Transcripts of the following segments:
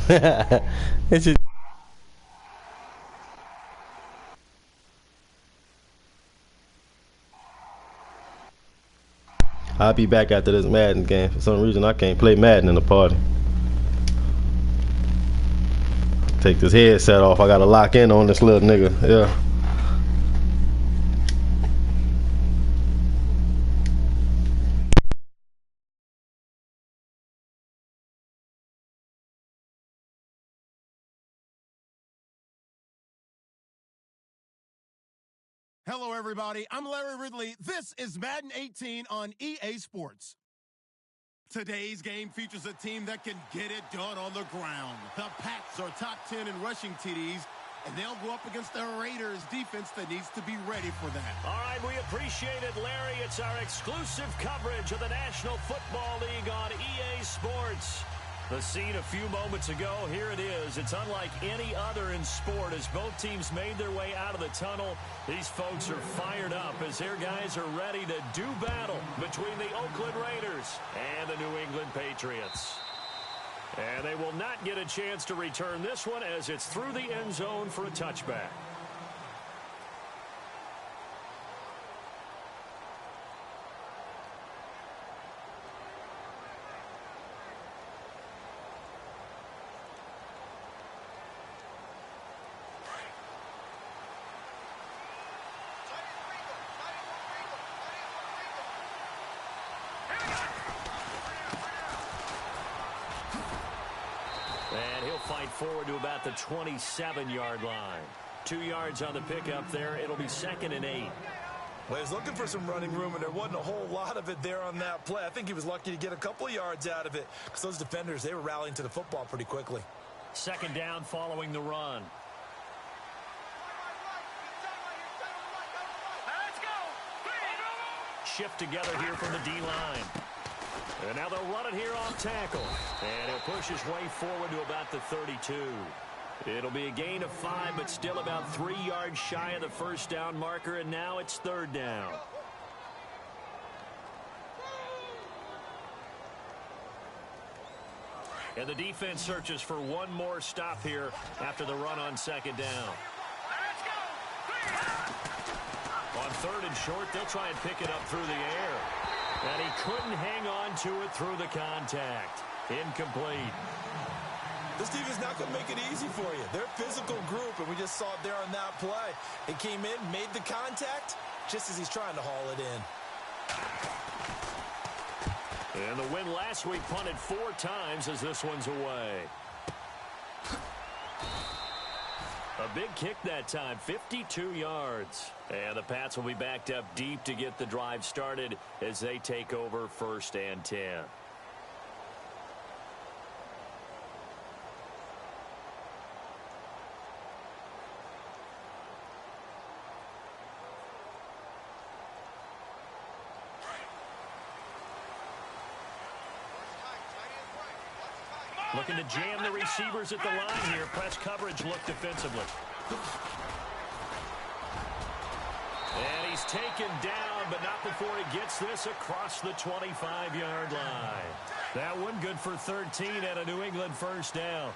It's just I'll be back after this Madden game. For some reason, I can't play Madden in the party. Take this headset off. I gotta lock in on this little nigga. Yeah. Hello, everybody. I'm Larry Ridley. This is Madden 18 on EA Sports. Today's game features a team that can get it done on the ground. The Pats are top 10 in rushing TDs, and they'll go up against the Raiders defense that needs to be ready for that. All right, we appreciate it, Larry. It's our exclusive coverage of the National Football League on EA Sports. The scene a few moments ago, here it is. It's unlike any other in sport as both teams made their way out of the tunnel. These folks are fired up as their guys are ready to do battle between the Oakland Raiders and the New England Patriots. And they will not get a chance to return this one as it's through the end zone for a touchback. And he'll fight forward to about the 27-yard line. 2 yards on the pickup there. It'll be 2nd and 8. Well, he was looking for some running room, and there wasn't a whole lot of it there on that play. I think he was lucky to get a couple of yards out of it because those defenders, they were rallying to the football pretty quickly. 2nd down following the run. Shift together here from the D-line. And now they'll run it here off tackle. And he'll push his way forward to about the 32. It'll be a gain of 5, but still about 3 yards shy of the first down marker, and now it's 3rd down. And the defense searches for one more stop here after the run on 2nd down. On 3rd and short, they'll try and pick it up through the air. And he couldn't hang on to it through the contact. Incomplete. This defense is not going to make it easy for you. They're a physical group, and we just saw it there on that play. He came in, made the contact, just as he's trying to haul it in. And the win last week punted 4 times as this one's away. A big kick that time, 52 yards. And the Pats will be backed up deep to get the drive started as they take over 1st and 10. Looking to jam the receivers at the line here. Press coverage look defensively. And he's taken down, but not before he gets this across the 25-yard line. That one good for 13 and a New England 1st down.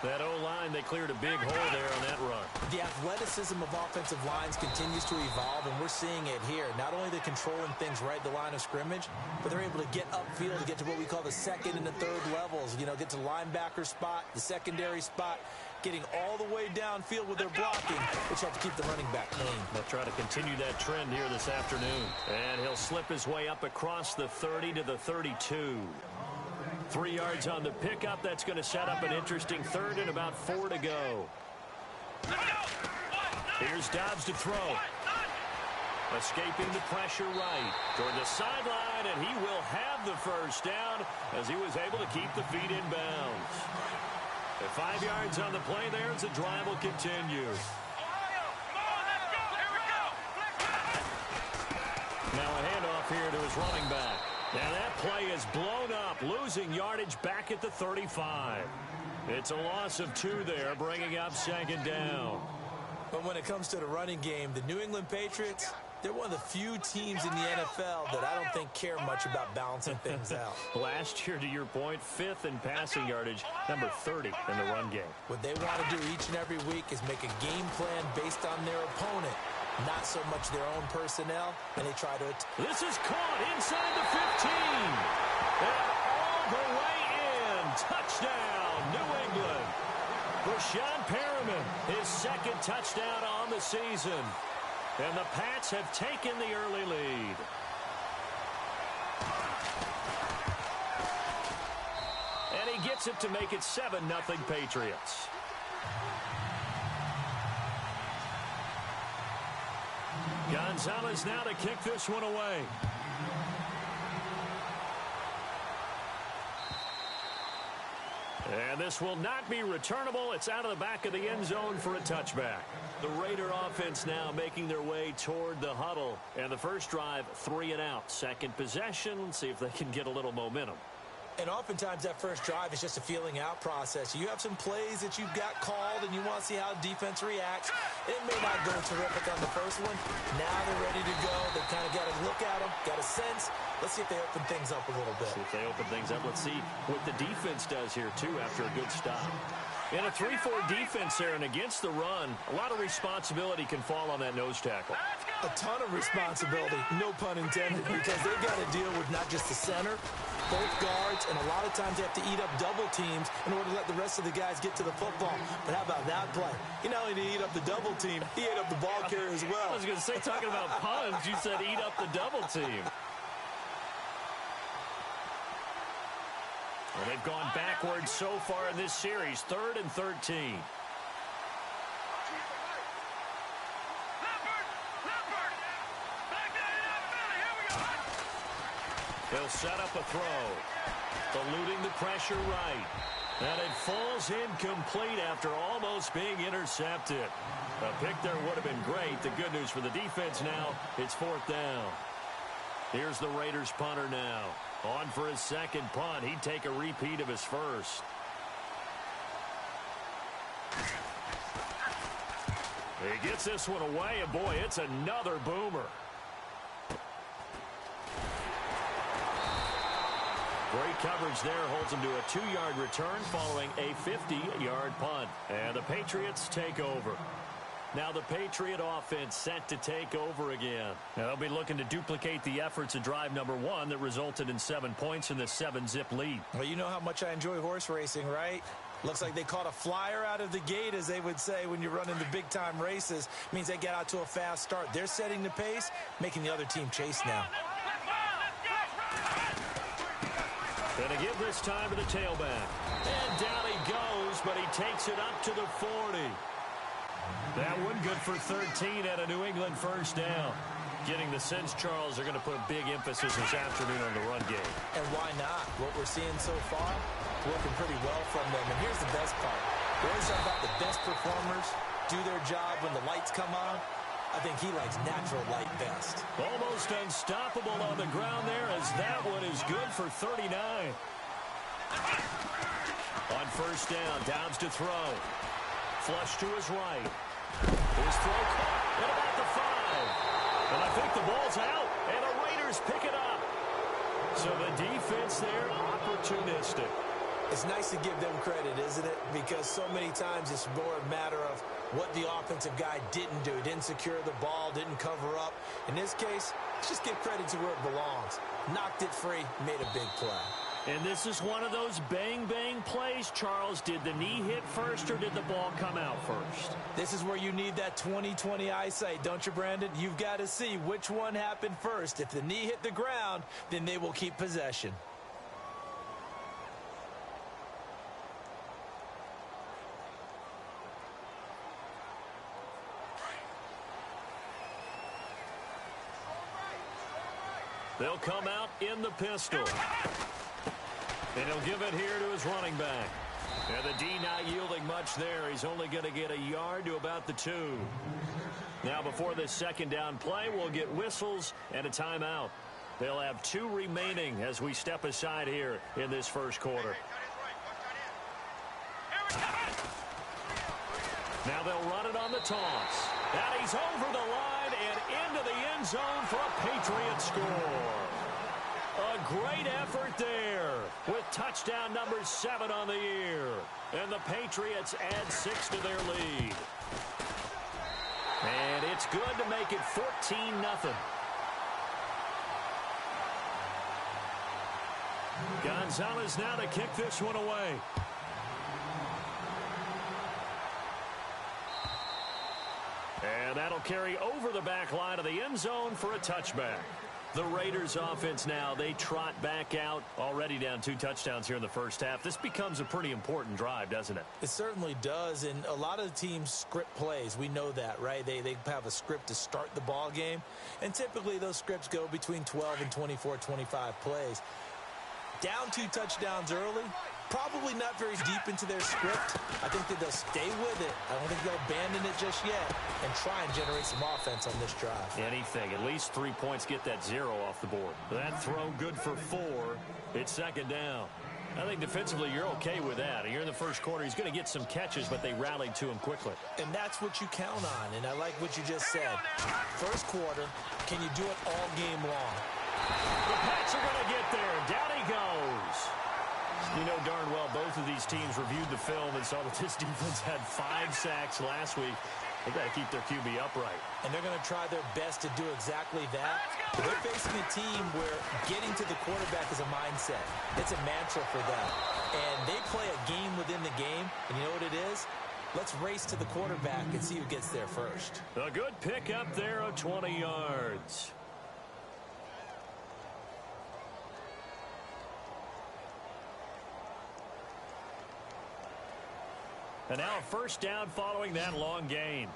That O-line, they cleared a big hole there on that run. The athleticism of offensive lines continues to evolve, and we're seeing it here. Not only they're controlling things right at the line of scrimmage, but they're able to get upfield to get to what we call the 2nd and the 3rd levels. You know, get to the linebacker spot, the secondary spot, getting all the way downfield with their blocking, which helps keep the running back clean. They'll try to continue that trend here this afternoon. And he'll slip his way up across the 30 to the 32. 3 yards on the pickup. That's going to set up an interesting 3rd and about 4 to go. Here's Dobbs to throw. Escaping the pressure right toward the sideline, and he will have the 1st down as he was able to keep the feet in bounds. At 5 yards on the play there as the drive will continue. Now a handoff here to his running back. And that play is blown up, losing yardage back at the 35. It's a loss of 2 there, bringing up 2nd down. But when it comes to the running game, the New England Patriots, They're one of the few teams in the NFL that I don't think care much about balancing things out. Last year, to your point, 5th in passing yardage, number 30 in the run game. What they want to do each and every week is make a game plan based on their opponent, not so much their own personnel, and they try to... This is caught inside the 15. And all the way in. Touchdown, New England. Rashawn Perriman, his 2nd touchdown on the season. And the Pats have taken the early lead. And he gets it to make it 7-0 Patriots. Gonzalez now to kick this one away. And this will not be returnable. It's out of the back of the end zone for a touchback. The Raider offense now making their way toward the huddle. And the first drive, 3 and out. Second possession, let's see if they can get a little momentum. And oftentimes that first drive is just a feeling out process. You have some plays that you've got called and you want to see how defense reacts. It may not go terrific on the first one. Now they're ready to go. They've kind of got to look at them, got a sense. Let's see if they open things up a little bit. See if they open things up. Let's see what the defense does here, too, after a good stop. In a 3-4 defense there and against the run, a lot of responsibility can fall on that nose tackle. A ton of responsibility, no pun intended, because they've got to deal with not just the center, both guards, and a lot of times they have to eat up double teams in order to let the rest of the guys get to the football. But how about that play? He not only did he eat up the double team, he ate up the ball carrier as well. I was going to say, talking about puns, you said eat up the double team. Well, they've gone backwards so far in this series, 3rd and 13. They'll set up a throw. Eluding the pressure right. And it falls incomplete after almost being intercepted. A pick there would have been great. The good news for the defense now, it's 4th down. Here's the Raiders punter now. On for his 2nd punt. He'd take a repeat of his first. He gets this one away, and boy, it's another boomer. Great coverage there, holds him to a 2-yard return following a 50-yard punt. And the Patriots take over. Now the Patriot offense set to take over again. Now they'll be looking to duplicate the efforts of drive number 1 that resulted in 7 points in this 7-zip lead. Well, you know how much I enjoy horse racing, right? Looks like they caught a flyer out of the gate, as they would say when you're running the big-time races. Means they get out to a fast start. They're setting the pace, making the other team chase now. Gonna give this time to the tailback. And down he goes, but he takes it up to the 40. That one good for 13 at a New England first down. Getting the sense, Charles, they're going to put a big emphasis this afternoon on the run game. And why not? What we're seeing so far, working pretty well from them. And here's the best part. We always talk about the best performers do their job when the lights come on. I think he likes natural light best. Almost unstoppable on the ground there, as that one is good for 39. On first down, Downs to throw. Flush to his right. His throw caught at about the 5. And I think the ball's out, and the Raiders pick it up. So the defense there, opportunistic. It's nice to give them credit, isn't it? Because so many times it's more a matter of what the offensive guy didn't do. Didn't secure the ball, didn't cover up. In this case, let's just give credit to where it belongs. Knocked it free, made a big play. And this is one of those bang-bang plays, Charles. Did the knee hit first or did the ball come out first? This is where you need that 20/20 eyesight, don't you, Brandon? You've got to see which one happened first. If the knee hit the ground, then they will keep possession. They'll come out in the pistol. And he'll give it here to his running back. And the D not yielding much there. He's only going to get a yard to about the 2. Now before this second down play, we'll get whistles and a timeout. They'll have 2 remaining as we step aside here in this first quarter. Now they'll run it on the toss. And he's over the line and into the end end zone for a Patriot score. A great effort there with touchdown number 7 on the year. And the Patriots add 6 to their lead. And it's good to make it 14-0. Gonzalez now to kick this one away. And that'll carry over the back line of the end zone for a touchback. The Raiders offense now, they trot back out, already down 2 touchdowns here in the first half. This becomes a pretty important drive, doesn't it? It certainly does, and a lot of the teams script plays. We know that, right? They have a script to start the ball game, and typically those scripts go between 12 and 24, 25 plays. Down 2 touchdowns early, probably not very deep into their script. I think that they'll stay with it. I don't think they'll abandon it just yet and try and generate some offense on this drive. Anything. At least 3 points, get that 0 off the board. That throw good for 4. It's second down. I think defensively you're okay with that. Here in the first quarter, he's going to get some catches, but they rallied to him quickly. And that's what you count on, and I like what you just said. First quarter, can you do it all game long? The Pats are going to get there. Down he goes. You know darn well both of these teams reviewed the film and saw that this defense had 5 sacks last week. They've got to keep their QB upright. And they're going to try their best to do exactly that. They're facing a team where getting to the quarterback is a mindset. It's a mantra for them. And they play a game within the game. And you know what it is? Let's race to the quarterback and see who gets there first. A good pickup there of 20 yards. And now a first down following that long gain.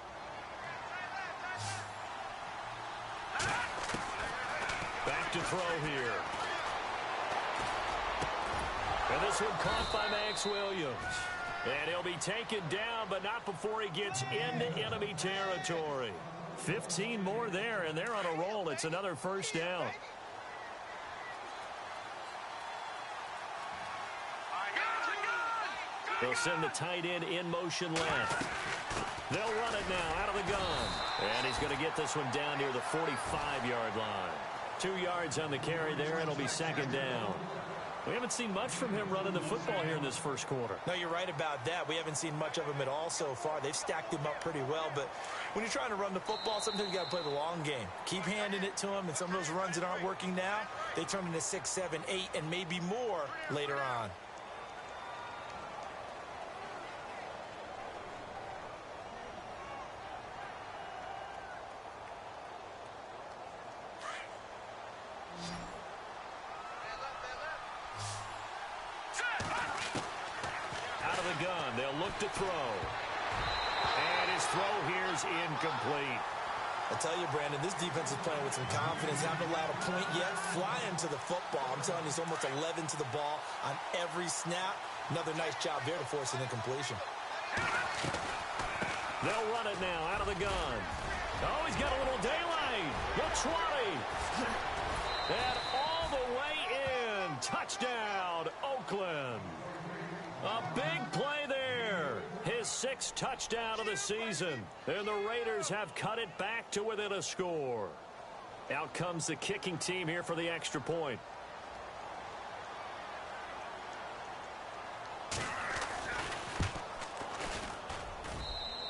Back to throw here. And this one caught by Max Williams. And he'll be taken down, but not before he gets into enemy territory. 15 more there, and they're on a roll. It's another first down. They'll send the tight end in motion left. They'll run it now out of the gun. And he's going to get this one down near the 45-yard line. 2 yards on the carry there, and it'll be second down. We haven't seen much from him running the football here in this first quarter. No, you're right about that. We haven't seen much of him at all so far. They've stacked him up pretty well, but when you're trying to run the football, sometimes you got to play the long game. Keep handing it to him, and some of those runs that aren't working now, they turn into 6, 7, 8, and maybe more later on. To throw. And his throw here is incomplete. I tell you, Brandon, this defense is playing with some confidence. Haven't allowed a point yet. Flying to the football. I'm telling you, it's almost 11 to the ball on every snap. Another nice job there to force an incompletion. They'll run it now out of the gun. Oh, he's got a little daylight. The 20. And all the way in. Touchdown, Oakland. A big play there. His 6th touchdown of the season. And the Raiders have cut it back to within a score. Out comes the kicking team here for the extra point.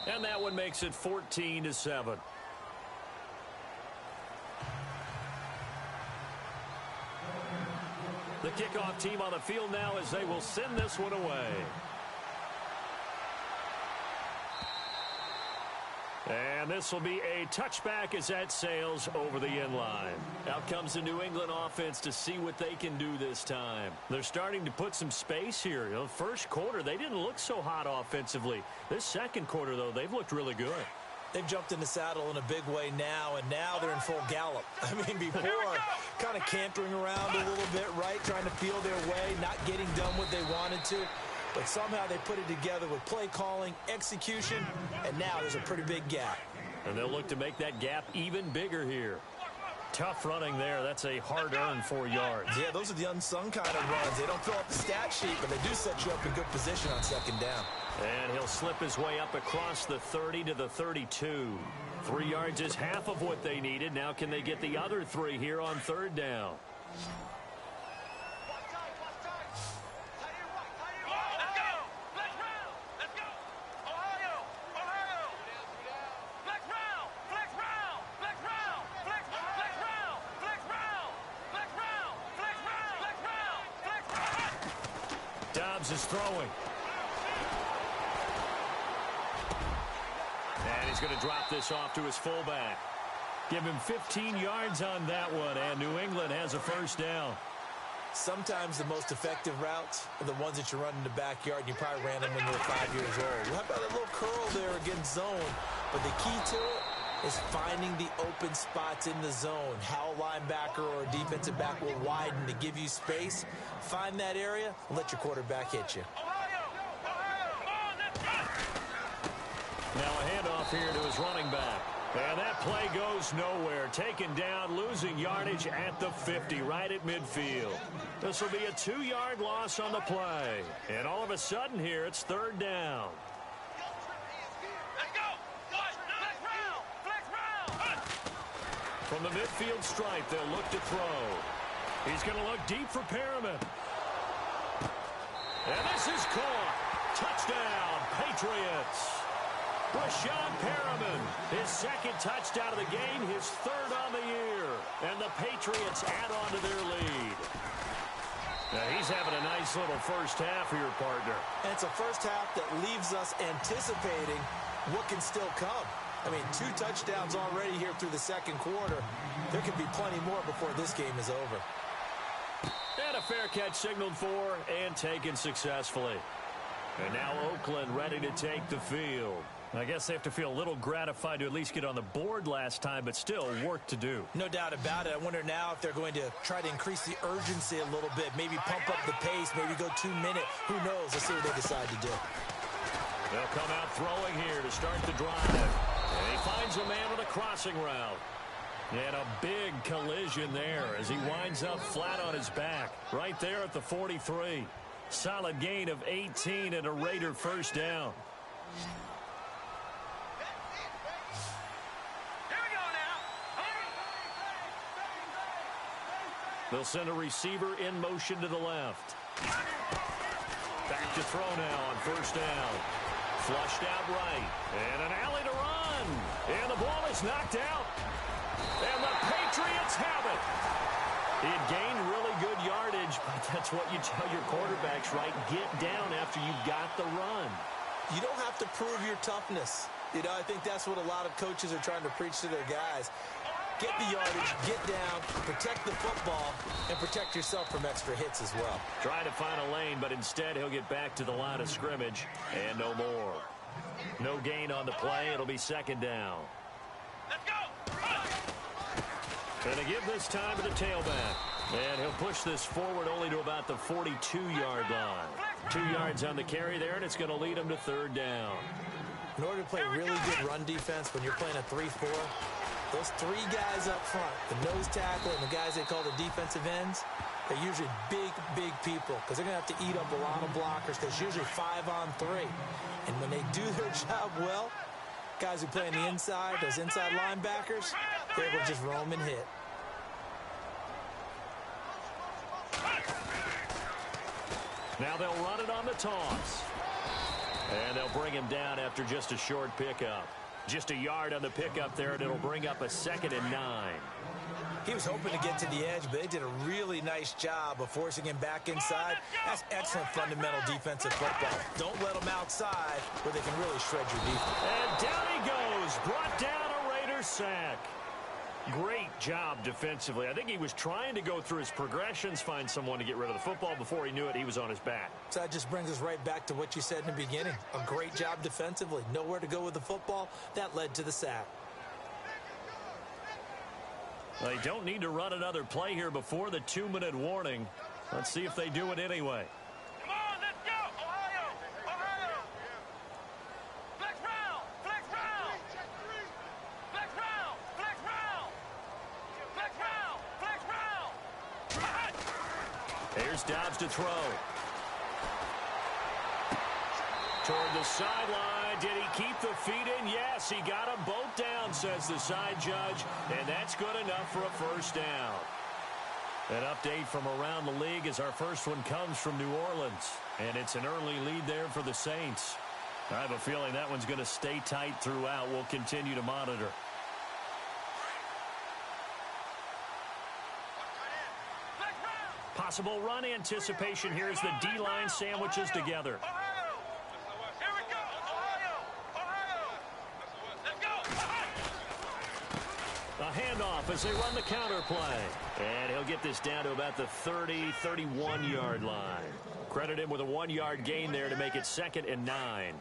And that one makes it 14-7. The kickoff team on the field now as they will send this one away. And this will be a touchback as that sails over the end line. Out comes the New England offense to see what they can do this time. They're starting to put some space here. You know, first quarter, they didn't look so hot offensively. This second quarter, though, they've looked really good. They've jumped in the saddle in a big way now, and now they're in full gallop. I mean, before, kind of cantering around a little bit, right, trying to feel their way, not getting done what they wanted to. But somehow they put it together with play calling, execution, and now there's a pretty big gap. And they'll look to make that gap even bigger here. Tough running there. That's a hard-earned 4 yards. Yeah, those are the unsung kind of runs. They don't fill up the stat sheet, but they do set you up in good position on second down. And he'll slip his way up across the 30 to the 32. 3 yards is half of what they needed. Now can they get the other 3 here on third down? Dobbs is throwing. And he's going to drop this off to his fullback. Give him 15 yards on that one, and New England has a first down. Sometimes the most effective routes are the ones that you run in the backyard, and you probably ran them when you were 5 years old. How about a little curl there against zone? But the key to it is finding the open spots in the zone. How a linebacker or a defensive back will widen to give you space. Find that area and let your quarterback hit you. Now a handoff here to his running back. And that play goes nowhere. Taken down, losing yardage at the 50, right at midfield. This will be a 2-yard loss on the play. And all of a sudden here, it's third down. From the midfield stripe, they'll look to throw. He's going to look deep for Perriman. And this is caught. Touchdown, Patriots. Brashad Perriman, his second touchdown of the game, his third on the year. And the Patriots add on to their lead. Now he's having a nice little first half here, partner. And it's a first half that leaves us anticipating what can still come. I mean, 2 touchdowns already here through the second quarter. There could be plenty more before this game is over. And a fair catch signaled for and taken successfully. And now Oakland ready to take the field. I guess they have to feel a little gratified to at least get on the board last time, but still work to do. No doubt about it. I wonder now if they're going to try to increase the urgency a little bit, maybe pump up the pace, maybe go 2-minute. Who knows? Let's see what they decide to do. They'll come out throwing here to start the drive. And he finds a man with a crossing route. And a big collision there as he winds up flat on his back. Right there at the 43. Solid gain of 18 and a Raider first down. They'll send a receiver in motion to the left. Back to throw now on first down. Flushed out right. And an alley to run. And the ball is knocked out. And the Patriots have it. He had gained really good yardage, but that's what you tell your quarterbacks, right? Get down after you got the run. You don't have to prove your toughness. You know, I think that's what a lot of coaches are trying to preach to their guys. Get the yardage, get down, protect the football, and protect yourself from extra hits as well. Trying to find a lane, but instead he'll get back to the line of scrimmage, and no more. No gain on the play. It'll be second down. Let's go! Going to give this time to the tailback. And he'll push this forward only to about the 42-yard line. 2 yards on the carry there, and it's going to lead him to third down. In order to play really good run defense when you're playing a 3-4, those 3 guys up front, the nose tackle and the guys they call the defensive ends, they're usually big, big people because they're going to have to eat up a lot of blockers because it's usually 5-on-3. And when they do their job well, guys who play on the inside, those inside linebackers, they're able to just roam and hit. Now they'll run it on the toss. And they'll bring him down after just a short pickup. Just a yard on the pickup there, and it'll bring up a 2nd and 9. He was hoping to get to the edge, but they did a really nice job of forcing him back inside. That's excellent fundamental defensive football. Don't let them outside where they can really shred your defense. And down he goes. Brought down a Raider sack. Great job defensively. I think he was trying to go through his progressions, find someone to get rid of the football. Before he knew it, he was on his back. So that just brings us right back to what you said in the beginning. A great job defensively. Nowhere to go with the football. That led to the sack. They don't need to run another play here before the 2-minute warning. Let's see if they do it anyway. Come on, let's go! Ohio! Ohio! Flex round! Flex round! Flex round! Flex round! Flex round! Flex round! Here's Dobbs to throw. toward the sideline. Did he keep the feet in? Yes, he got them both down, says the side judge, and that's good enough for a first down. An update from around the league as our first one comes from New Orleans, and it's an early lead there for the Saints. I have a feeling that one's going to stay tight throughout. We'll continue to monitor. Possible run anticipation here as the D-line sandwiches together. Here we go. Ohio. Let's go. A handoff as they run the counter play. And he'll get this down to about the 30, 31-yard line. Credit him with a 1-yard gain there to make it 2nd and 9.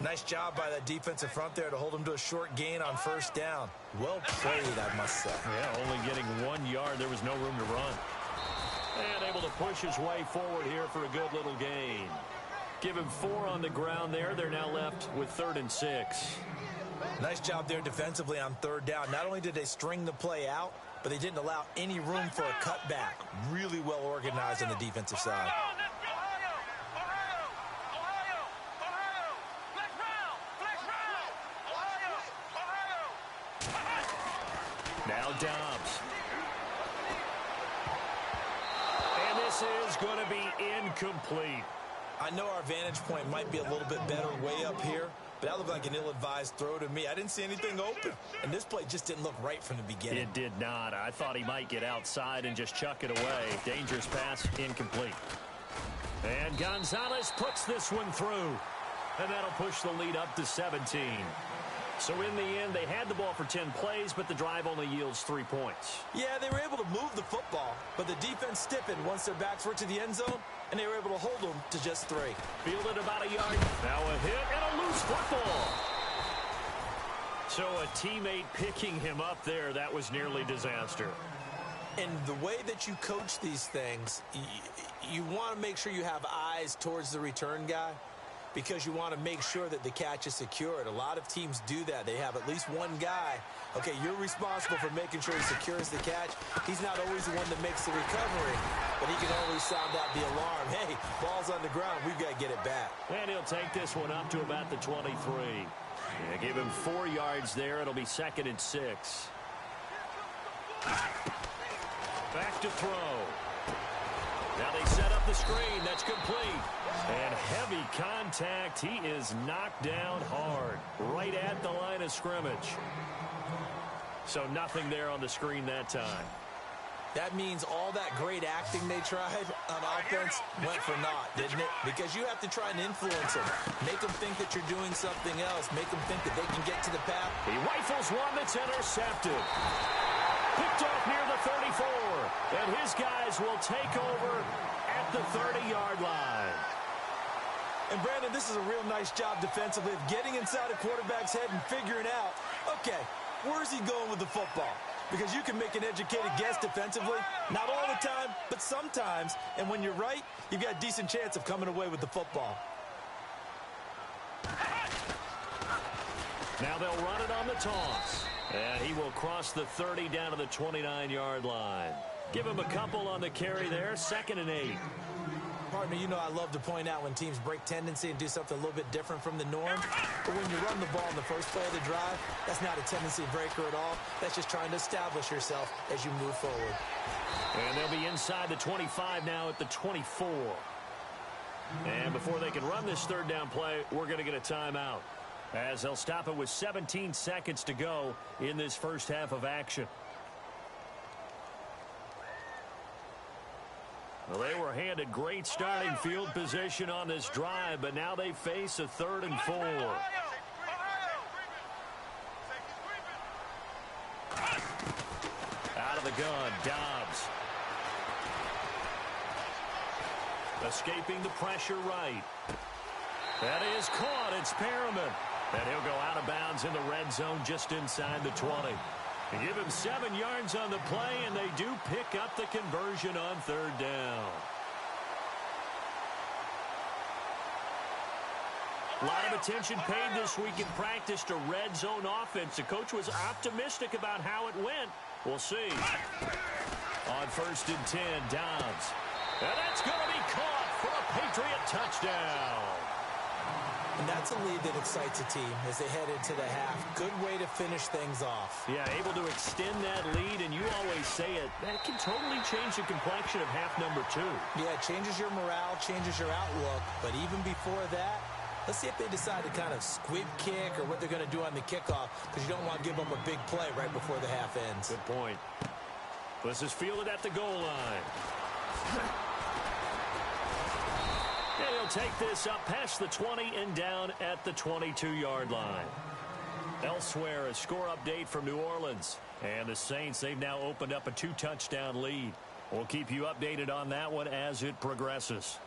Nice job by that defensive front there to hold him to a short gain on first down. Well played, I must say. Yeah, only getting 1 yard. There was no room to run. And able to push his way forward here for a good little gain. Give him 4 on the ground there. They're now left with 3rd and 6. Nice job there defensively on 3rd down. Not only did they string the play out, but they didn't allow any room for a cutback. Really well organized on the defensive side. Now Dobbs. And this is going to be incomplete. I know our vantage point might be a little bit better way up here, but that looked like an ill-advised throw to me. I didn't see anything open, and this play just didn't look right from the beginning. It did not. I thought he might get outside and just chuck it away. Dangerous pass, incomplete. And Gonzalez puts this one through, and that'll push the lead up to 17. So in the end, they had the ball for 10 plays, but the drive only yields 3 points. Yeah, they were able to move the football, but the defense stiffened once their backs were to the end zone, and they were able to hold them to just 3. Fielded about a yard. Now a hit and a loose football. So a teammate picking him up there, that was nearly disaster. And the way that you coach these things, you want to make sure you have eyes towards the return guy, because you want to make sure that the catch is secured. A lot of teams do that. They have at least one guy. Okay, you're responsible for making sure he secures the catch. He's not always the one that makes the recovery, but he can always sound out the alarm. Hey, ball's on the ground. We've got to get it back. And he'll take this one up to about the 23. Yeah, give him 4 yards there. It'll be 2nd and 6. Back to throw. Now they set up the screen. That's complete. And heavy contact. He is knocked down hard right at the line of scrimmage. So nothing there on the screen that time. That means all that great acting they tried on offense went for naught, didn't it? Because you have to try and influence them. Make them think that you're doing something else. Make them think that they can get to the path. He rifles one that's intercepted. Picked off near the 34. And his guys will take over at the 30-yard line. And, Brandon, this is a real nice job defensively of getting inside a quarterback's head and figuring out, okay, where's he going with the football? Because you can make an educated guess defensively, not all the time, but sometimes. And when you're right, you've got a decent chance of coming away with the football. Now they'll run it on the toss. And he will cross the 30 down to the 29-yard line. Give him a couple on the carry there, 2nd and 8. Partner, you know I love to point out when teams break tendency and do something a little bit different from the norm. But when you run the ball in the first play of the drive, that's not a tendency breaker at all. That's just trying to establish yourself as you move forward. And they'll be inside the 25 now at the 24. And before they can run this 3rd down play, we're going to get a timeout, as they'll stop it with 17 seconds to go in this first half of action. Well, they were handed great starting field position on this drive, but now they face a 3rd and 4. Out of the gun, Dobbs. Escaping the pressure right. That is caught. It's Perriman. And he'll go out of bounds in the red zone just inside the 20. They give him 7 yards on the play, and they do pick up the conversion on 3rd down. A lot of attention paid this week in practice to red zone offense. The coach was optimistic about how it went. We'll see. On 1st and 10, Dobbs. And that's going to be caught for a Patriot touchdown. And that's a lead that excites a team as they head into the half. Good way to finish things off. Yeah, able to extend that lead, and you always say it, that can totally change the complexion of half number 2. Yeah, it changes your morale, changes your outlook. But even before that, let's see if they decide to kind of squib kick or what they're going to do on the kickoff, because you don't want to give up a big play right before the half ends. Good point. This is fielded at the goal line. And he'll take this up past the 20 and down at the 22-yard line. Elsewhere, a score update from New Orleans. And the Saints, they've now opened up a 2-touchdown lead. We'll keep you updated on that one as it progresses.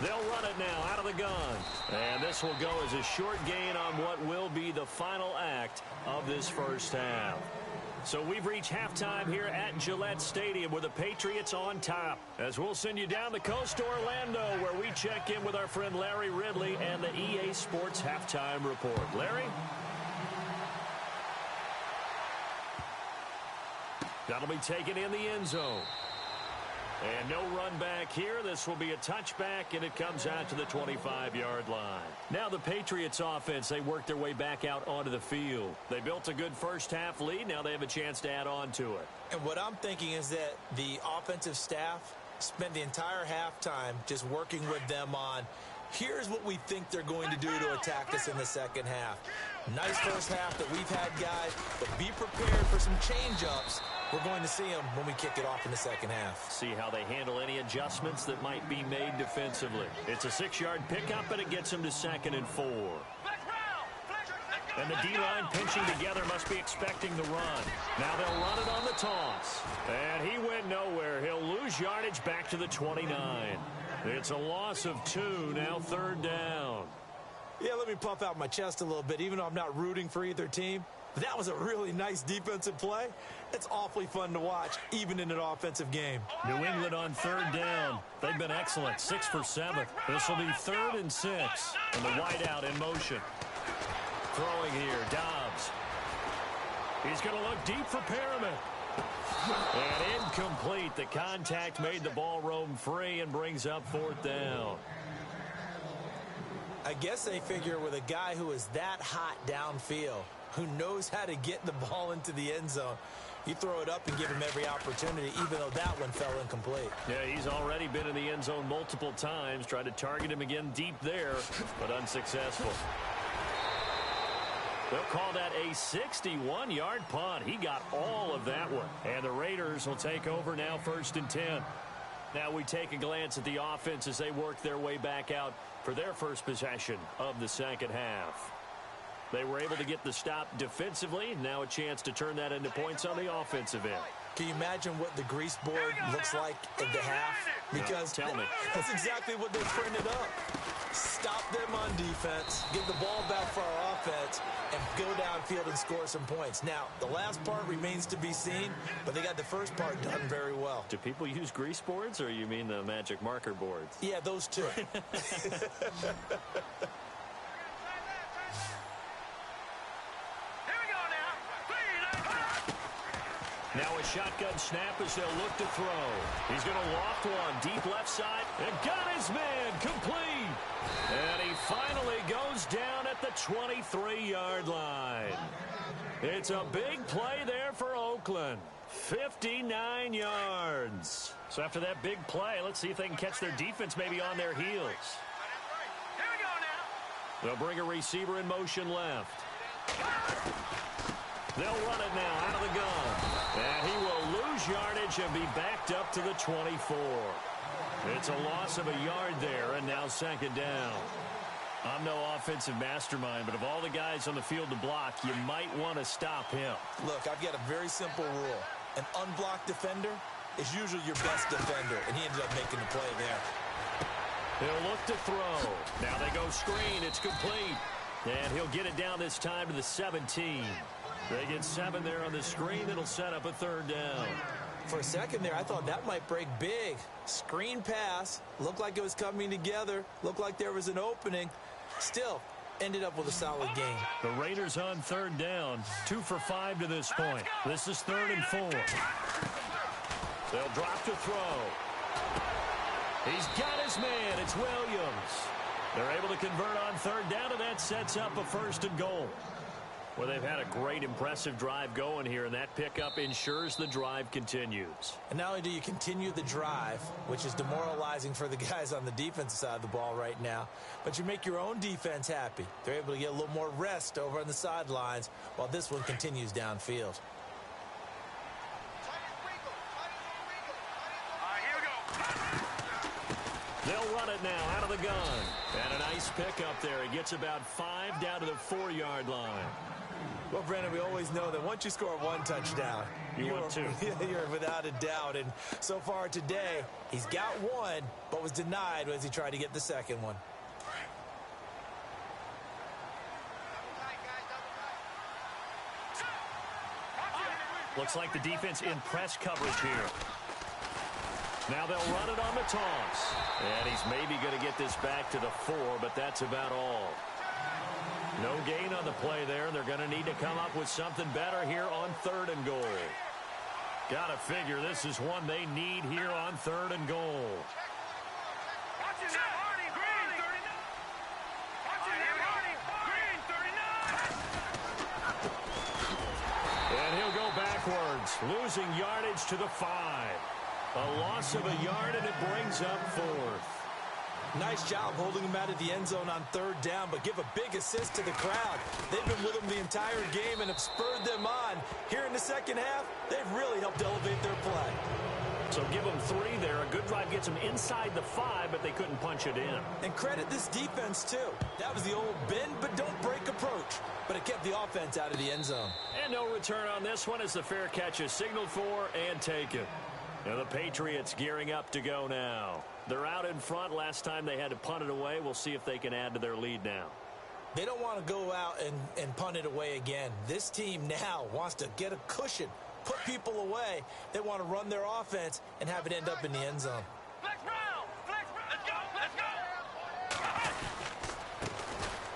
They'll run it now out of the gun. And this will go as a short gain on what will be the final act of this first half. So we've reached halftime here at Gillette Stadium with the Patriots on top. As we'll send you down the coast to Orlando, where we check in with our friend Larry Ridley and the EA Sports Halftime Report. Larry? That'll be taken in the end zone. And no run back here. This will be a touchback, and it comes out to the 25-yard line. Now the Patriots offense, they work their way back out onto the field. They built a good first-half lead. Now they have a chance to add on to it. And what I'm thinking is that the offensive staff spent the entire halftime just working with them on, here's what we think they're going to do to attack us in the second half. Nice first half that we've had, guys, but be prepared for some change-ups. We're going to see them when we kick it off in the second half. See how they handle any adjustments that might be made defensively. It's a 6-yard pickup, and it gets them to 2nd and 4. And the D-line pinching together must be expecting the run. Now they'll run it on the toss. And he went nowhere. He'll lose yardage back to the 29. It's a loss of 2, now 3rd down. Yeah, let me puff out my chest a little bit, even though I'm not rooting for either team. But that was a really nice defensive play. It's awfully fun to watch, even in an offensive game. New England on 3rd down. They've been excellent, 6 for 7. This will be 3rd and 6. And the wideout in motion. Throwing here, Dobbs. He's going to look deep for Perriman. And incomplete. The contact made the ball roam free and brings up 4th down. I guess they figure with a guy who is that hot downfield, who knows how to get the ball into the end zone, you throw it up and give him every opportunity, even though that one fell incomplete. Yeah, he's already been in the end zone multiple times, tried to target him again deep there, but unsuccessful. They'll call that a 61-yard punt. He got all of that one. And the Raiders will take over now 1st and 10. Now we take a glance at the offense as they work their way back out for their first possession of the second half. They were able to get the stop defensively. Now a chance to turn that into points on the offensive end. Can you imagine what the grease board looks like at the half? Because tell me. That's exactly what they printed up. Stop them on defense, get the ball back for our offense, and go downfield and score some points. Now, the last part remains to be seen, but they got the first part done very well. Do people use grease boards, or you mean the magic marker boards? Yeah, those two. Now a shotgun snap as they'll look to throw. He's going to loft one deep left side and got his man complete. And he finally goes down at the 23-yard line. It's a big play there for Oakland. 59 yards. So after that big play, let's see if they can catch their defense maybe on their heels. They'll bring a receiver in motion left. They'll run it now out of the gun. And he will lose yardage and be backed up to the 24. It's a loss of a yard there, and now 2nd down. I'm no offensive mastermind, but of all the guys on the field to block, you might want to stop him. Look, I've got a very simple rule. An unblocked defender is usually your best defender, and he ended up making the play there. He'll look to throw. Now they go screen. It's complete. And he'll get it down this time to the 17. They get 7 there on the screen. It'll set up a 3rd down. For a second there, I thought that might break big. Screen pass. Looked like it was coming together. Looked like there was an opening. Still, ended up with a solid game. The Raiders on third down. 2 for 5 to this point. This is 3rd and 4. They'll drop to throw. He's got his man. It's Williams. They're able to convert on third down, and that sets up a 1st and goal. Well, they've had a great, impressive drive going here, and that pickup ensures the drive continues. And not only do you continue the drive, which is demoralizing for the guys on the defensive side of the ball right now, but you make your own defense happy. They're able to get a little more rest over on the sidelines while this one continues downfield. They'll run it now out of the gun. And a nice pickup there. He gets about 5 down to the 4-yard line. Well, Brandon, we always know that once you score 1 touchdown, you want 2. You're without a doubt. And so far today, he's got 1, but was denied as he tried to get the second one. Looks like the defense in press coverage here. Now they'll run it on the toss. And he's maybe going to get this back to the 4, but that's about all. No gain on the play there. They're going to need to come up with something better here on 3rd and goal. Got to figure this is one they need here on 3rd and goal. And he'll go backwards, losing yardage to the 5. A loss of a yard, and it brings up 4th. Nice job holding him out of the end zone on 3rd down, but give a big assist to the crowd. They've been with him the entire game and have spurred them on. Here in the second half, they've really helped elevate their play. So give them 3 there. A good drive gets them inside the 5, but they couldn't punch it in. And credit this defense, too. That was the old bend but don't break approach, but it kept the offense out of the end zone. And no return on this one as the fair catch is signaled for and taken. Now the Patriots gearing up to go now. They're out in front. Last time they had to punt it away. We'll see if they can add to their lead now. They don't want to go out and punt it away again. This team now wants to get a cushion, put people away. They want to run their offense and have it end up in the end zone. Let's go.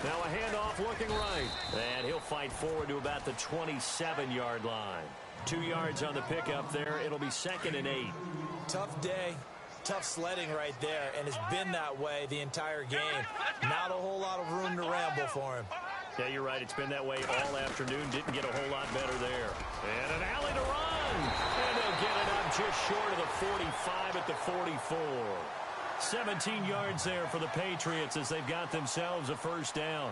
Now a handoff looking right. And he'll fight forward to about the 27-yard line. 2 yards on the pickup there. It'll be 2nd and 8. Tough day. Tough sledding right there, and it's been that way the entire game. Not a whole lot of room to ramble for him. Yeah, you're right. It's been that way all afternoon. Didn't get a whole lot better there. And an alley to run. And they'll get it up just short of the 45 at the 44. 17 yards there for the Patriots as they've got themselves a 1st down.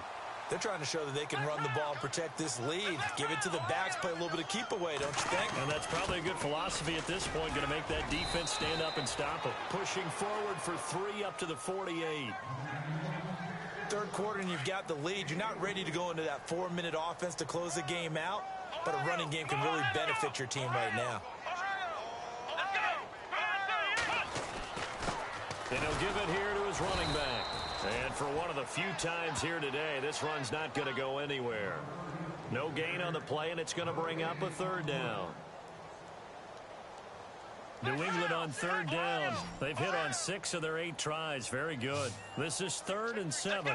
They're trying to show that they can run the ball and protect this lead. Give it to the backs, play a little bit of keep away, don't you think? And that's probably a good philosophy at this point. Going to make that defense stand up and stop it. Pushing forward for 3 up to the 48. 3rd quarter and you've got the lead. You're not ready to go into that 4-minute offense to close the game out, but a running game can really benefit your team right now. And he'll give it here to his running back. And for one of the few times here today, this run's not going to go anywhere. No gain on the play, and it's going to bring up a 3rd down. New England on 3rd down. They've hit on 6 of their 8 tries. Very good. This is 3rd and 7.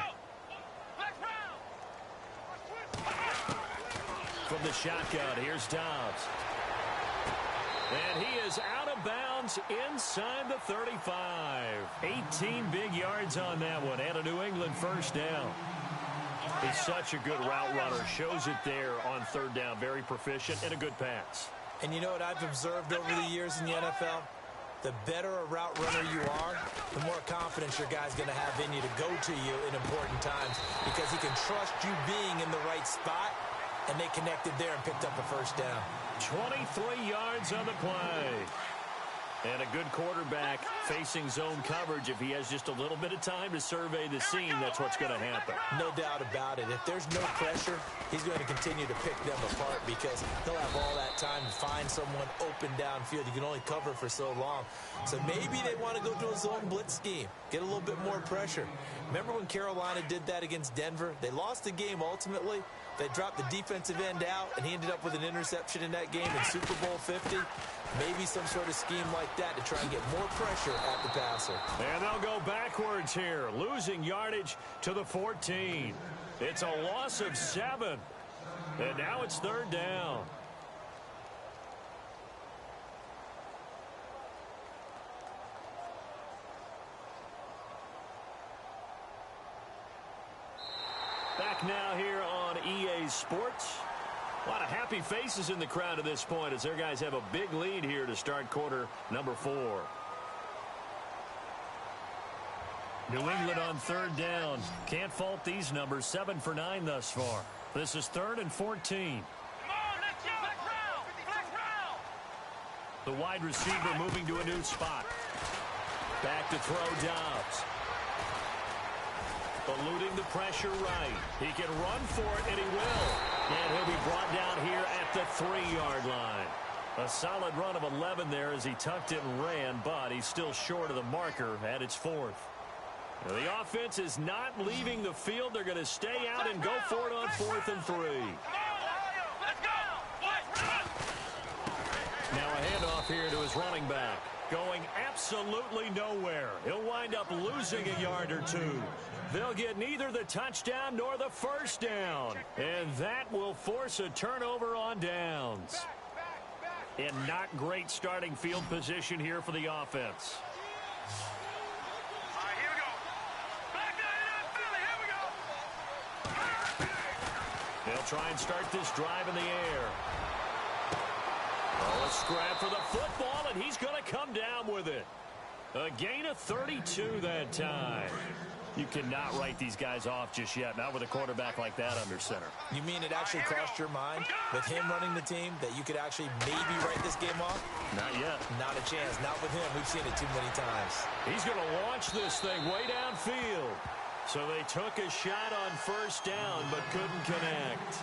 From the shotgun, here's Dobbs. And he is out of bounds inside the 35. 18 big yards on that one, and a New England 1st down. He's such a good route runner. Shows it there on 3rd down. Very proficient and a good pass. And you know what I've observed over the years in the NFL? The better a route runner you are, the more confidence your guy's going to have in you to go to you in important times because he can trust you being in the right spot, and they connected there and picked up a 1st down. 23 yards on the play. And a good quarterback facing zone coverage. If he has just a little bit of time to survey the scene, that's what's going to happen. No doubt about it. If there's no pressure, he's going to continue to pick them apart because he'll have all that time to find someone open downfield. You can only cover for so long. So maybe they want to go to a zone blitz scheme, get a little bit more pressure. Remember when Carolina did that against Denver? They lost the game ultimately, They dropped the defensive end out, and he ended up with an interception in that game in Super Bowl 50. Maybe some sort of scheme like that to try and get more pressure at the passer. And they'll go backwards here, losing yardage to the 14. It's a loss of 7. And now it's 3rd down. Back now here on EA Sports. A lot of happy faces in the crowd at this point as their guys have a big lead here to start quarter number 4. New England on 3rd down. Can't fault these numbers. 7 for 9 thus far. This is 3rd and 14. The wide receiver moving to a new spot. Back to throw Dobbs. Eluding the pressure right. He can run for it, and he will. And he'll be brought down here at the 3-yard line. A solid run of 11 there as he tucked it and ran, but he's still short of the marker at its 4th. Now, the offense is not leaving the field. They're going to stay out and go for it on 4th and 3. Now a handoff here to his running back. Going absolutely nowhere. He'll wind up losing a yard or 2. They'll get neither the touchdown nor the first down. And that will force a turnover on downs. And not great starting field position here for the offense. All right, here we go. Back to Philly, here we go. They'll try and start this drive in the air. Oh, a scrap for the football, and he's going to come down with it. A gain of 32 that time. You cannot write these guys off just yet, not with a quarterback like that under center. You mean it actually crossed your mind with him running the team that you could actually maybe write this game off? Not yet. Not a chance. Not with him. We've seen it too many times. He's going to launch this thing way downfield. So they took a shot on first down but couldn't connect.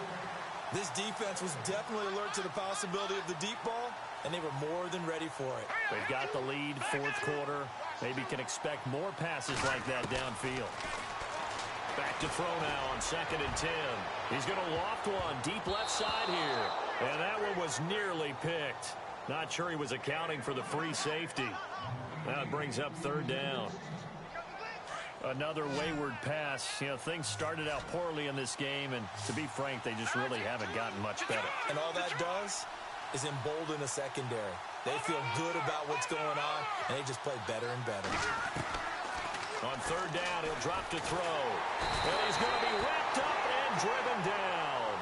This defense was definitely alert to the possibility of the deep ball, and they were more than ready for it. They've got the lead, 4th quarter. Maybe can expect more passes like that downfield. Back to throw now on 2nd and 10. He's going to loft one deep left side here. And that one was nearly picked. Not sure he was accounting for the free safety. Now it brings up 3rd down. Another wayward pass. You know, things started out poorly in this game, and to be frank, they just really haven't gotten much better. And all that does is embolden a secondary. They feel good about what's going on, and they just play better and better. On 3rd down, he'll drop to throw. And he's going to be wrapped up and driven down.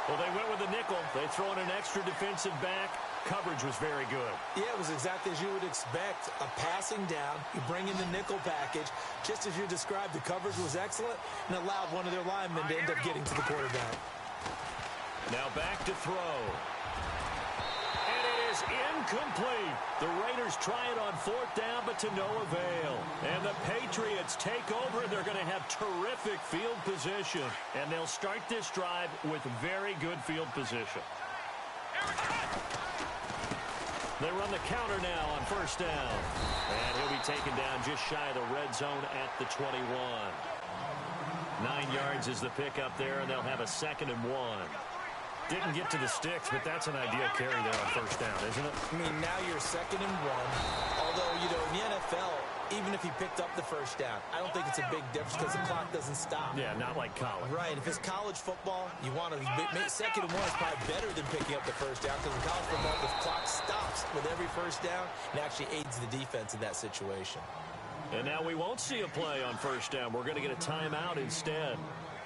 Well, they went with the nickel. They throw in an extra defensive back. Coverage was very good. Yeah, it was exactly as you would expect. A passing down, you bring in the nickel package. Just as you described, the coverage was excellent and allowed one of their linemen to end up getting to the quarterback. Now back to throw. And it is incomplete. The Raiders try it on 4th down, but to no avail. And the Patriots take over, and they're going to have terrific field position. And they'll start this drive with very good field position. They run the counter now on 1st down. And he'll be taken down just shy of the red zone at the 21. 9 yards is the pickup there, and they'll have a 2nd and 1. Didn't get to the sticks, but that's an ideal carry there on 1st down, isn't it? I mean, now you're 2nd and 1. Although, you know, in the NFL, even if he picked up the first down, I don't think it's a big difference because the clock doesn't stop. Yeah, not like college. Right. If it's college football, you want to make 2nd and 1 is probably better than picking up the first down because in college football, the clock stops with every first down and actually aids the defense in that situation. And now we won't see a play on 1st down. We're going to get a timeout instead.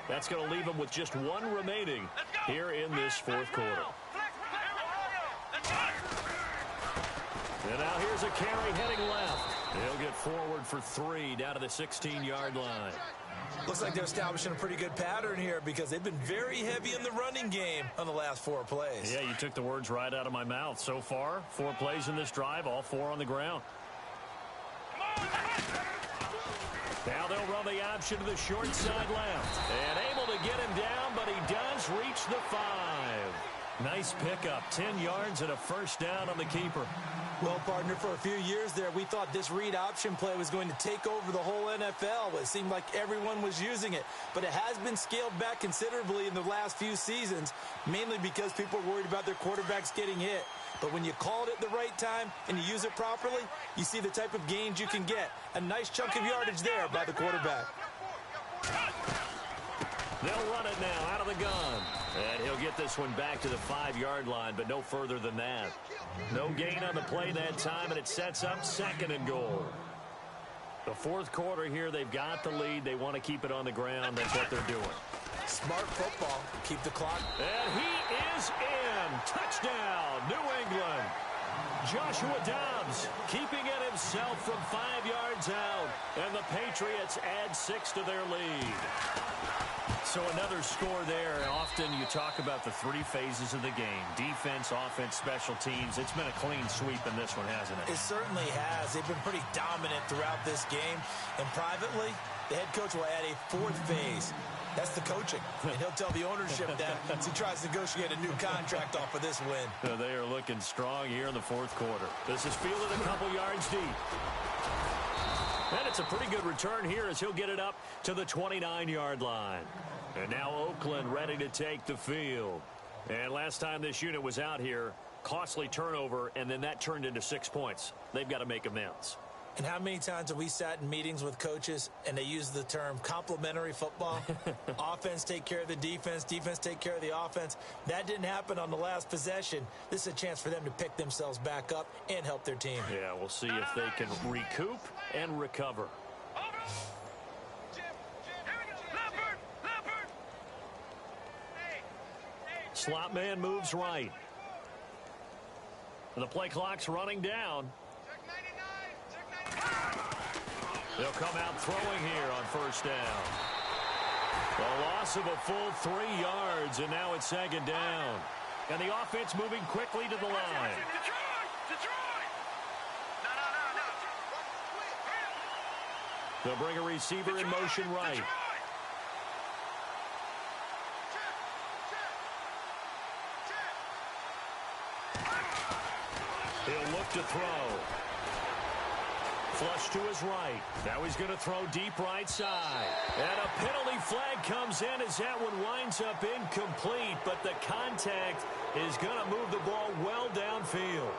That's going to leave them with just 1 remaining here in this 4th quarter. And now here's a carry heading left. He'll get forward for 3 down to the 16-yard line. Looks like they're establishing a pretty good pattern here because they've been very heavy in the running game on the last 4 plays. Yeah, you took the words right out of my mouth. So far, 4 plays in this drive, all 4 on the ground. Now they'll run the option to the short side left. And able to get him down, but he does reach the 5. Nice pickup. 10 yards and a first down on the keeper. Well, partner, for a few years there, we thought this read option play was going to take over the whole NFL. It seemed like everyone was using it. But it has been scaled back considerably in the last few seasons, mainly because people are worried about their quarterbacks getting hit. But when you call it at the right time and you use it properly, you see the type of gains you can get. A nice chunk of yardage there by the quarterback. They'll run it now out of the gun. And he'll get this one back to the 5-yard line, but no further than that. No gain on the play that time, and it sets up 2nd and goal. The 4th quarter here, they've got the lead. They want to keep it on the ground. That's what they're doing. Smart football. Keep the clock. And he is in. Touchdown, New England. Joshua Dobbs keeping it himself from 5 yards out. And the Patriots add 6 to their lead. So another score there. Often you talk about the 3 phases of the game. Defense, offense, special teams. It's been a clean sweep in this one, hasn't it? It certainly has. They've been pretty dominant throughout this game. And privately, the head coach will add a 4th phase. That's the coaching. And he'll tell the ownership that as he tries to negotiate a new contract off of this win. They are looking strong here in the 4th quarter. This is fielded a couple yards deep. And it's a pretty good return here as he'll get it up to the 29-yard line. And now Oakland ready to take the field. And last time this unit was out here, costly turnover, and then that turned into 6 points. They've got to make amends. And how many times have we sat in meetings with coaches and they use the term complementary football? Offense take care of the defense, defense take care of the offense. That didn't happen on the last possession. This is a chance for them to pick themselves back up and help their team. Yeah, we'll see if they can recoup and recover. Slot man moves right. The play clock's running down. They'll come out throwing here on first down. A loss of a full 3 yards, and now it's 2nd down. And the offense moving quickly to the line. They'll bring a receiver in motion right. He'll look to throw. Flush to his right. Now he's going to throw deep right side. And a penalty flag comes in as that one winds up incomplete. But the contact is going to move the ball well downfield.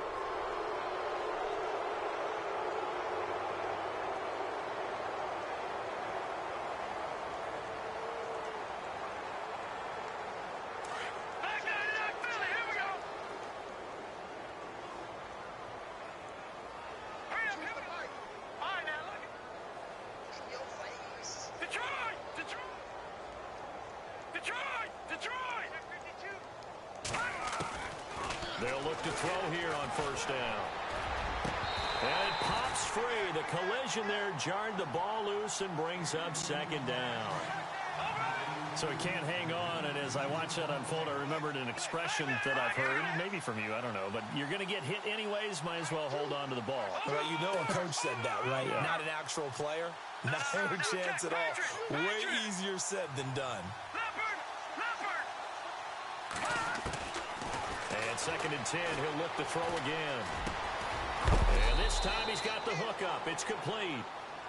They'll look to throw here on first down. And it pops free. The collision there jarred the ball loose and brings up 2nd down. So he can't hang on, and as I watch that unfold, I remembered an expression that I've heard, maybe from you, I don't know, but you're going to get hit anyways, might as well hold on to the ball. Well, you know a coach said that, right? Yeah. Not an actual player. Not a chance at all. Way easier said than done. And 2nd and 10, he'll look to throw again. And this time he's got the hook up. It's complete.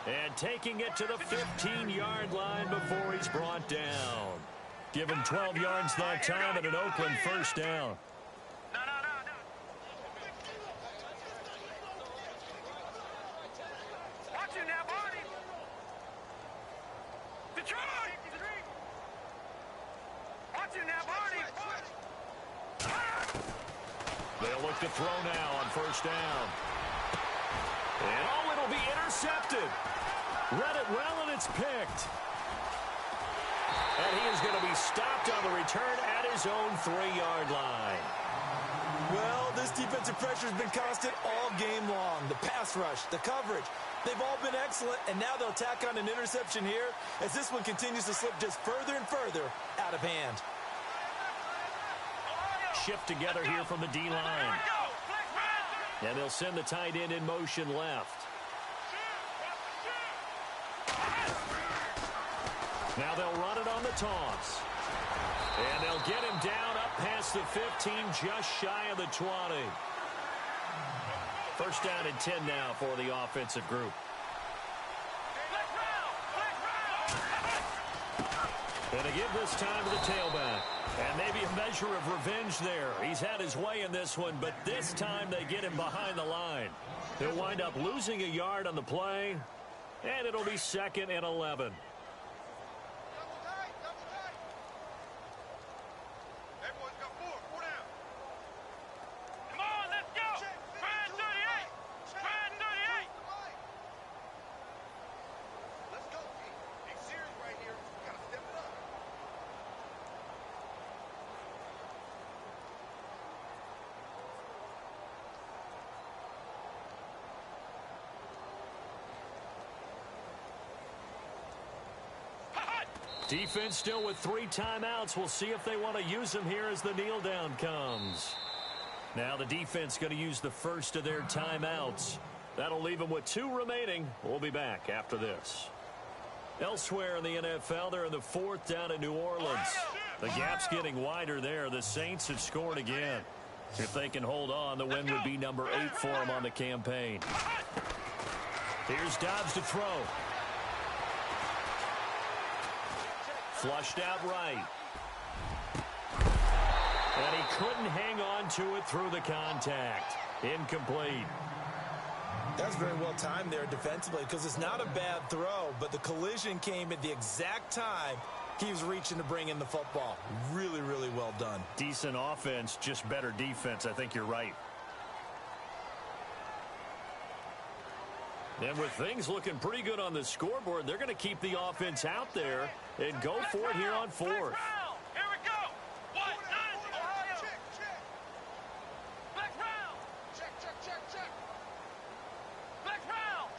And taking it to the 15-yard line before he's brought down. Give him 12 yards that time and an Oakland first down. Watch it now, Barney. Detroit! Watch it now, Barney. They'll look to throw now on first down. And oh, it'll be intercepted. Read it well, and it's picked. And he is going to be stopped on the return at his own 3-yard line. Well, this defensive pressure has been constant all game long. The pass rush, the coverage, they've all been excellent, and now they'll tack on an interception here as this one continues to slip just further and further out of hand. Shift together here from the D-line. And they'll send the tight end in motion left. Now they'll run it on the toss. And they'll get him down up past the 15, just shy of the 20. First down and 10 now for the offensive group. And again this time to the tailback. And maybe a measure of revenge there. He's had his way in this one, but this time they get him behind the line. He'll wind up losing a yard on the play, and it'll be 2nd and 11. Defense still with 3 timeouts. We'll see if they want to use them here as the kneel down comes. Now the defense going to use the first of their timeouts. That'll leave them with 2 remaining. We'll be back after this. Elsewhere in the NFL, they're in the 4th down in New Orleans. The gap's getting wider there. The Saints have scored again. If they can hold on, the win would be number 8 for them on the campaign. Here's Dobbs to throw. Flushed out right. And he couldn't hang on to it through the contact. Incomplete. That's very well timed there defensively because it's not a bad throw, but the collision came at the exact time he was reaching to bring in the football. Really, really well done. Decent offense, just better defense. I think you're right. And with things looking pretty good on the scoreboard, they're going to keep the offense out there and go for it here on 4th. Here we go. 1, 9, Ohio. Check. Black round. Check. Black round.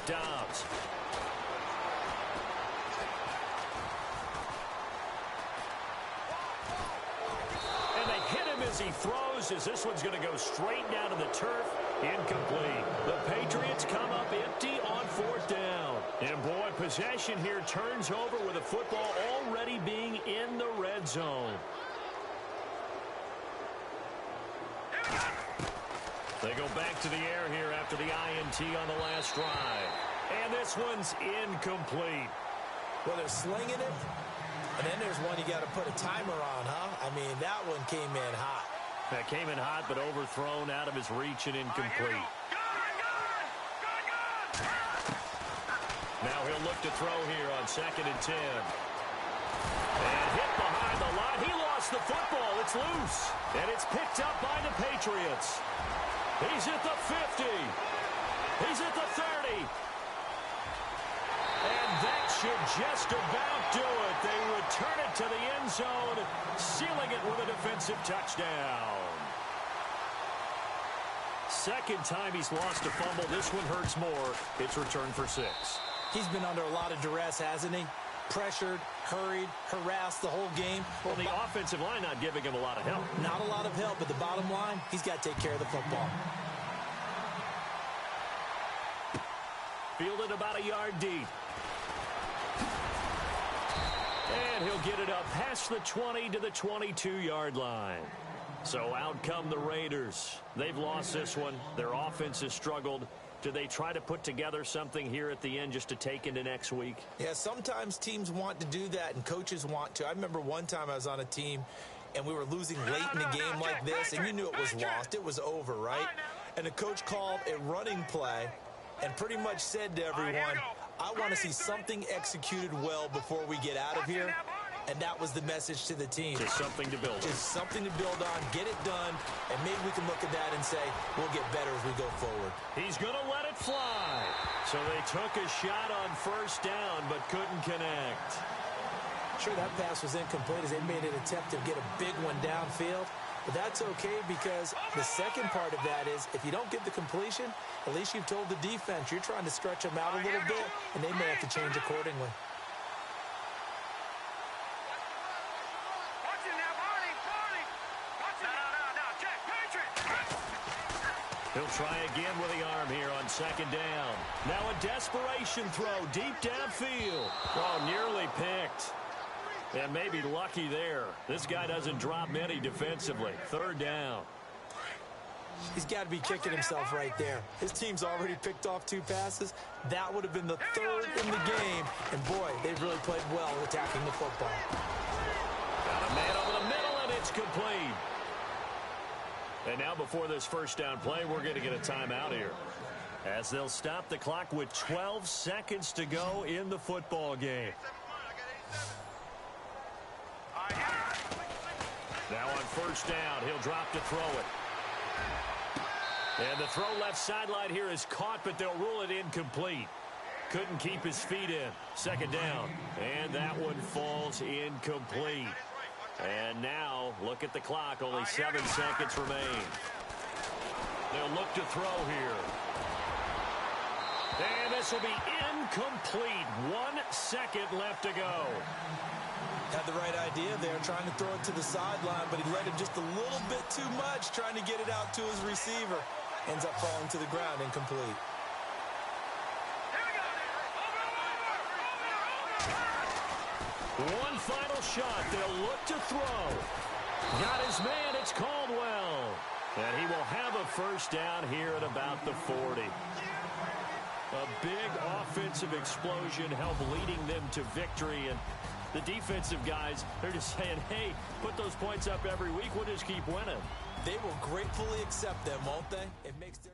Dobbs. And they hit him as he throws, as this one's going to go straight down to the turf. Incomplete. The Patriots come up empty on 4th down. And boy, possession here turns over with the football already being in the red zone. They go back to the air here after the INT on the last drive. And this one's incomplete. Well, they're slinging it, and then there's one you got to put a timer on, huh? I mean, that one came in hot. That came in hot, but overthrown out of his reach and incomplete. Now he'll look to throw here on 2nd and 10. And hit behind the line. He lost the football. It's loose. And it's picked up by the Patriots. He's at the 50. He's at the 30. And that should just about do it. They return it to the end zone, sealing it with a defensive touchdown. Second time he's lost a fumble. This one hurts more. It's returned for 6. He's been under a lot of duress, hasn't he? Pressured, hurried, harassed the whole game. Well, the offensive line not giving him a lot of help. Not a lot of help, but the bottom line, he's got to take care of the football. Fielded about a yard deep. And he'll get it up past the 20 to the 22-yard line. So out come the Raiders. They've lost this one. Their offense has struggled. Do they try to put together something here at the end just to take into next week? Yeah, sometimes teams want to do that and coaches want to. I remember one time I was on a team and we were losing late in the game like this, and you knew it was lost. It was over, right? And the coach called a running play and pretty much said to everyone, I want to see something executed well before we get out of here. And that was the message to the team. Just something to build on. Just something to build on, get it done, and maybe we can look at that and say, we'll get better as we go forward. He's going to let it fly. So they took a shot on first down, but couldn't connect. Sure, that pass was incomplete as they made an attempt to get a big one downfield. But that's okay because the second part of that is if you don't get the completion, at least you've told the defense you're trying to stretch them out a little bit, and they may have to change accordingly. He'll try again with the arm here on second down. Now a desperation throw deep downfield. Oh, nearly picked. And maybe lucky there. This guy doesn't drop many defensively. Third down. He's got to be kicking himself right there. His team's already picked off 2 passes. That would have been the 3rd in the game. And, boy, they've really played well attacking the football. Got a man over the middle, and it's complete. And now before this first down play, we're going to get a timeout here, as they'll stop the clock with 12 seconds to go in the football game. Now on first down, he'll drop to throw it. And the throw left sideline here is caught, but they'll rule it incomplete. Couldn't keep his feet in. Second down. And that one falls incomplete. And now, look at the clock. Only 7 seconds remain. They'll look to throw here. And this will be incomplete. 1 second left to go. Had the right idea there, trying to throw it to the sideline, but he let him just a little bit too much, trying to get it out to his receiver. Ends up falling to the ground, incomplete. One final shot. They'll look to throw. Got his man. It's Caldwell. And he will have a first down here at about the 40. A big offensive explosion helped leading them to victory. And the defensive guys, they're just saying, hey, put those points up every week. We'll just keep winning. They will gratefully accept them, won't they? It makes their